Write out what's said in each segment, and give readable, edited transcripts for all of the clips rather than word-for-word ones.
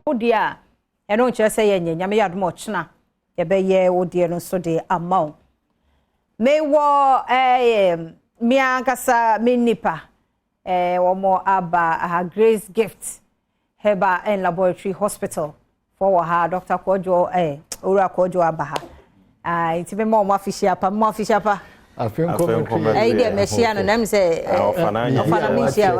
Odia, and don't just say any, Yamia Mochna, Yabeye, Odia, no so de amount. May war Miankasa Minipa, or more Abba, Grace Gift, Herbal and Laboratory Hospital for her Dr. Kojo, Ura Kojo Abaha. It's a more Mafishapa. I think I did Messian and them say, Fanamicia,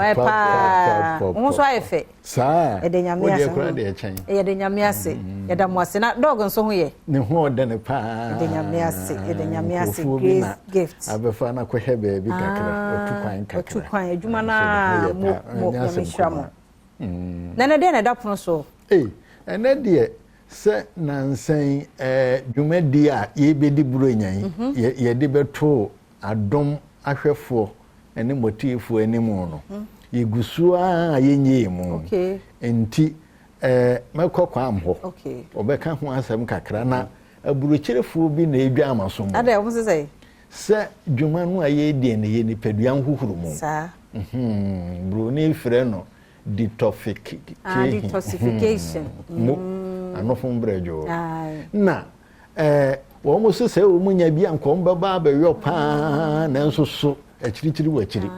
almost wife. Sir, Edeniamiasi, Edamwasina, dog and so here. No more than a pa. Edeniamiasi, Grace Gifts. I've a fan of baby, two quine, Jumana, Mishamo. Then again, adapt so. Eh, and then dear. Sir Nancy, you made dear, ye be the brilliant, ye debate to Adom Afisem and the motive for any more. Ye gusua ye mo. Okay. And tea, my cockam, okay. Or become one some cacrana, a bruchere fool be a drama so. And I was to say, Sir, Jumanu, ye did any pedian who, sir. Bruni Freno, detoxification. Ano from brejo na wo mo se omunya bi ankom baba ba yo pa na nso so akirichiri wachiri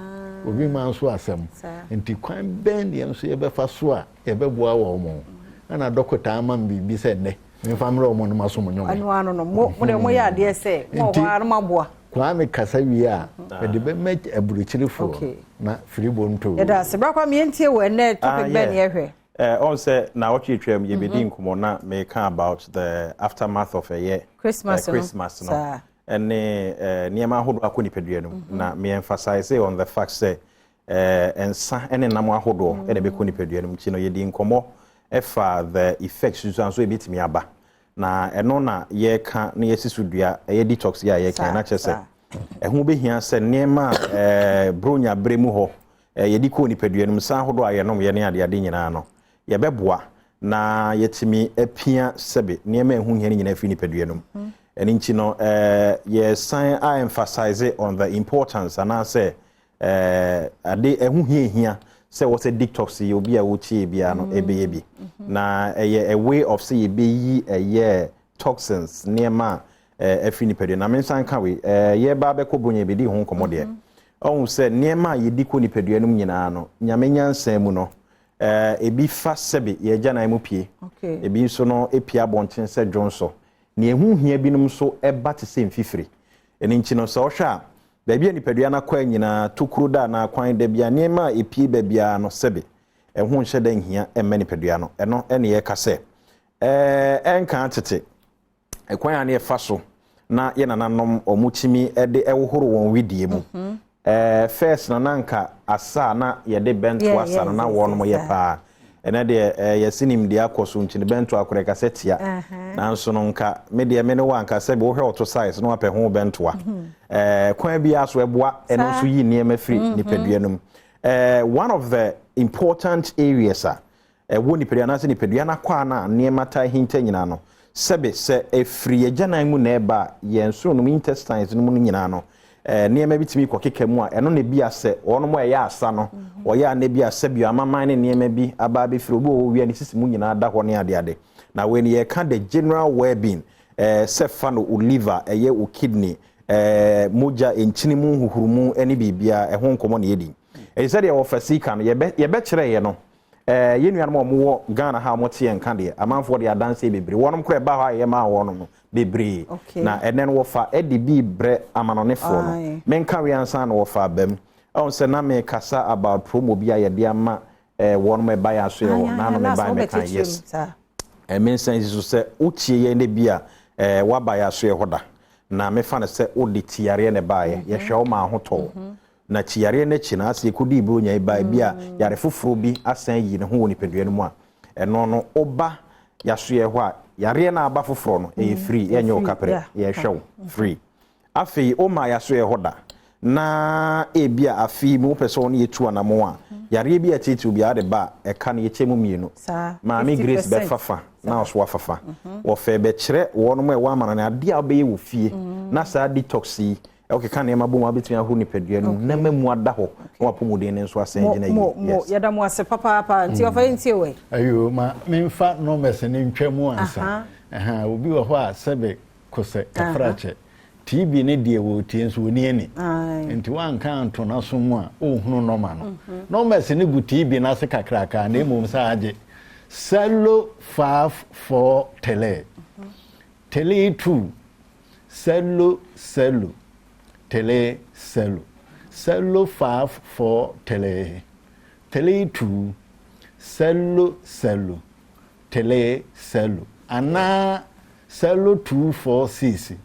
obi ma nso asem enti kwan ben de nso ye be fa so a ye be boa wo mo ana dokota ama bibi se ne me famre wo no maso mo nyo ano no mo de mo ya de se mo ho aro maboa kwa me kasa wi a de be ma aburuchiri fo na fribo nto ye da se bra kwa me entie wo ne topic ben ye hwe also, now what you trim, you be doing Kumona may about the aftermath of a year Christmas, no, and near my whole Akuni Pedrianum. Now, me emphasize on the fact say, and any Nama Hodo, and a Becuni Pedrianum, Chino Yedin Como, the effects you so bit me aba. Now, and nona ye can't near Sisudia, a detox, ye can actually say, and who be here said near ma Brunia Bremuho, a Yediconi Pedrianum, San Hodo, I know Yania Diadinano. Yabeboa na yetimi epia sebe niema ehu hia nyina afi nipaduanum eni nchi no ye sign I emphasize on the importance and I say ade ehu hia say what a detox ye obi a wochi bia no ebeye bi na a way of say ye be yi ye toxins niema afi nipaduanum na mensan ka we ye ba be ko bronya be di ho komode ohun say niema ye di ko nipaduanum nyina no nyamenya nsan mu no ebi fa sebe ye gya na mu pie ebi nso no epia bonten se dwonso ne ehu hia binum so eba te se mfifiri eni nchi no so hwa ba bia nipadua na kwa nyina tokuru da na kwan da bia ne ma epie ba bia no sebe ehu nhye da hia ema nipadua no eno ene ye kase enka tete ekwan ane ye fa so na ye nananom omuchimi ede ewohoro won widie mu first na nanka asa na yede bento asa na wono ye pa ene de yesinim de akoso nchi bento akore kasetia na nso no nka me de me ne wanka se be wo hwe auto size no apɛ ho bento kwan bi aso eboa eno nso yi niema free nipaduanum one of the important areas wo nipadua na se nipadua na kwa na niema ta hinta nyina no sebe se efri agyanan mu na eba ye nso no intestines no mu nyina no niema bitimi kwakeka mu a eno ne bia se ono mo ya asa no oya ne bia se bia amaman ne niema bi aba be firi obi o wi ani sisi mu nyina da ho ne ade na when ye can the general well-being se fa no liver eye o kidney moja enchini mu huhurumu eni bibia ho nkomo ne yedi e se de wo fasika no ye be kire ye no ye nuan mo wo Ghana ha mo tie nka de amanfo de adanse bebre wonom kure ba ha ye ma wonom no bebre na enen wo fa edibi bre amanonefo no menka we ansa na wo fa bam on se na me kasa about promo bia ye de ama wonom e ba ya so ye na no me ba me kan yes men sense so se utie ye ne bia wa ba ya so ye hoda na me fa ne se odi tiare ne ba ye hwe o ma hoto na tiare ne china ase kudi bronya iba bia yare foforo bi asan yi ne ho woni peduane mu a eno no oba yaso ye ho a yare na aba foforo no e free enye o kapre ye hwew free afi o ma yaso ye hoda na e bia afi mu person ye tu anamo a yare bia titu bia de ba e ka ne ye chemu mienu ma mi grace be fafa na oso afafa wo fe be kire wo no mo e wa amana na ade a be ye wo fie na sa detox okay kan yema bo ma betumi ahu nipadua no na mamu ada ho na wapomuden ne nso asen gina yi yes yada mo ase papa nti ofa nti we ayo ma memfa numbers ne ntwamu ansa obi wo ho a sebe kose kafrache TB ne die wo tie nso oni ani nti wan kan to na so mu a ohunu normal no numbers ne gu TB na se kakraka na emom sa age Cello 54 tele tele 2 cello tele cello 54 tele 2 cello tele ana cello 246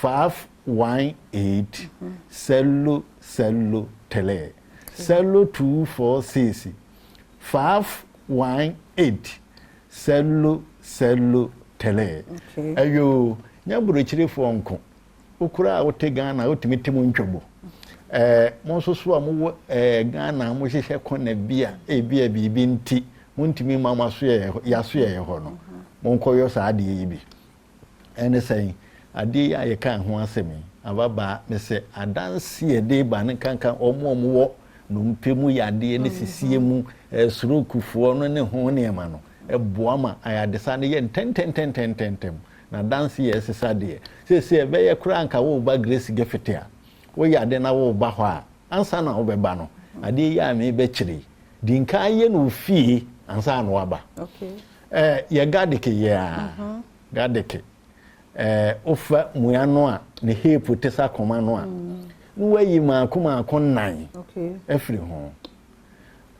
518 cello tele cello 246 518 cello tele ayo nyaburo chirefo onko okura wote Ghana otimitemu ntwebo mo so so amu Ghana mo hyehe kona bia ebia bibi nti mo ntimi mama so ye ho no mo nkoyo sa ade yi bi ene sai ade ya ye kan ho asemi ababa me se adanse ye de ba ne kankan omo wo no mpemu yade ne sisie mu surokufo no ne ho ne ma no eboama ayadesa ne ye ten na dance yes sade se be ye kura nka wo ba grace gefete a wo yade na wo ba ho a ansa na wo be ba no ade ya me be kire dinka ye no fie ansa na wa ba okay ye gadeke ya gadeke ofa muano a ne hepo tesa koma no a wo yi ma kuma konnan okay efri ho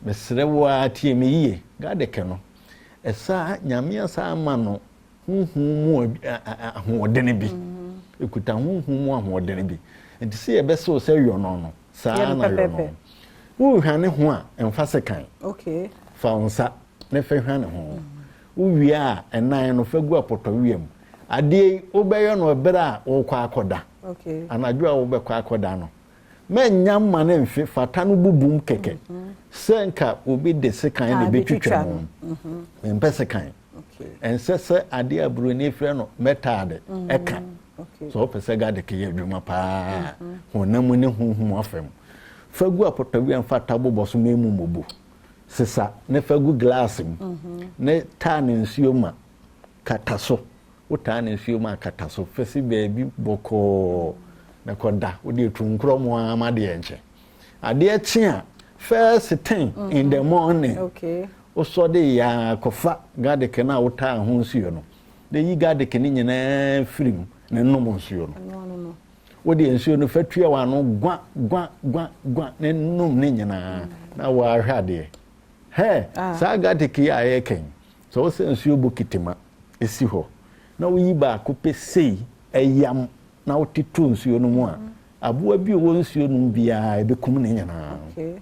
besrewa tie me yie gadeke no esa nyame asa ama no huhumu ahoɔdene bi ekuta huhumu ahoɔdene bi nti se yɛbɛsɛ o sɛ yɔ no saa na yɔ no wo hwane ho a emfa sekan okay fa onsa ne fa hwane ho wo wi a enan no fa gu apotɔwiem ade wo bɛyɛ no bere a wo kɔ akɔda okay anadwo a wo bɛkɔ akɔda no menya ma ne mfe fata no bubum keke senka obi de sekan ne betwitwa no empɛ sekan and say ade abroni frɛ no metade eka so pese ga de ke adwuma pa honam ne honhom afem fagu apotawi amfa tabo boso memu mobu sisa ne fagu glass ne tan nsuo ma kataso wo tan nsuo ma kataso fesi baabi boko na koda wo de tunkro mo amade enche ade echi a first 10 in the morning okay oso de ya kofa gadeke na wota ho nsuo no de yi gadeke ni nyina firim ne nom nsuo no wo de nsuo no fatua wa no gwa ne nom ne nyina na wa hwade he sa gadeke ya yeken so wo se nsuo bokitima esi ho na wo yi ba ko pesei eyam na wo titu nsuo no mu a aboa bi wo nsuo no bia ebekum ne nyina okay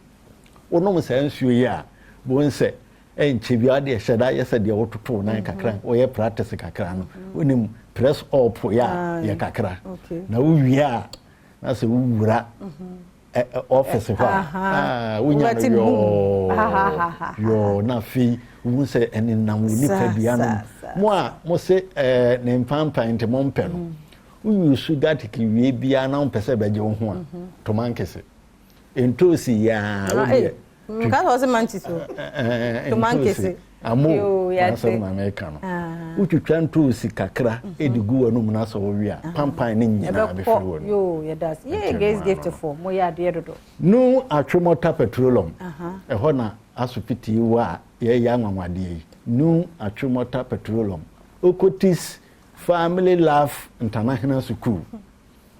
wo nom sa nsuo ya bo nse enchebi ade hyeda yesa de wototo nan kakra wo ye practice kakra no onim press up ya ye kakra na wo wia na se wo wura office ho wonya yo na fi wo se eni nam ni fabia no mo se ne mpampan te mo mpe no wo su that ki wie bia na mpese beje wo ho a to mankese entosi ya wo de Nka was manchito to mankese amo ya se na America no utwitwa ntosi kakra edigu wanu mu na so wo wi a pampan ne nyina be firi wo yo ya das ye guys gift for mo ya de dodo no atwemota petroleum ho na asopiti wa ye ya nwanwade no atwemota petroleum okotis family life international school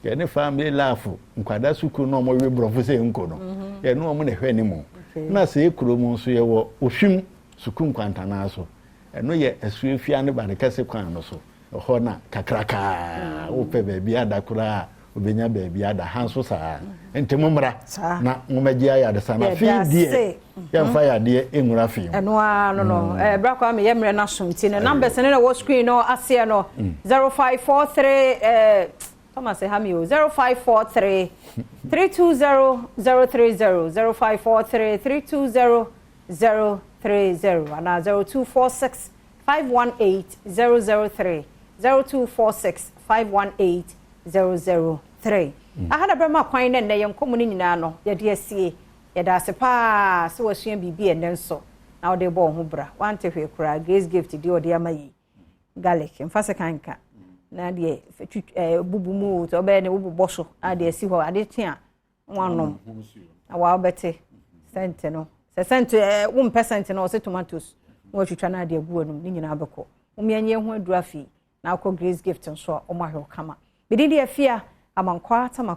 ye ne family life nkwada school no mo we brofo se nko no ye no mo ne hwe ni mo na se ekuro mu nso ye wo ohwim sukun kwanta na so eno ye asuafia ne ba ne kase kwan no so ho na kakraka wo pe ba bia da kura obenya ba bia da hanso saa ntemu mra na ngomagye ya da sana fi die ya mfa ya de enwura fi eno a no bra kwa me ye mre na somti ne numbers ne na wo screen no ase no 0543 Thomas Hamio 0543 320 030 0543 320 030 and 0246 518 003 0246 518 003 aha da brema kwan na ne yenkomu ni nyina no ye de asie ye da sepa se wasua bibi enenso na wo de bo ho bra wante hwe kura grace gift de ode amayi garlic mfase kanka na de bubu mu to be ne bubu boso ade asi ho ade tia wanom awa bete sente no se sente 1% no se tomatoes wo twitwa na ade agu anum ni nyina abekọ umianye ho adura fi na akọ grace gift nso o mahwe kama bidi de afia amankwa tama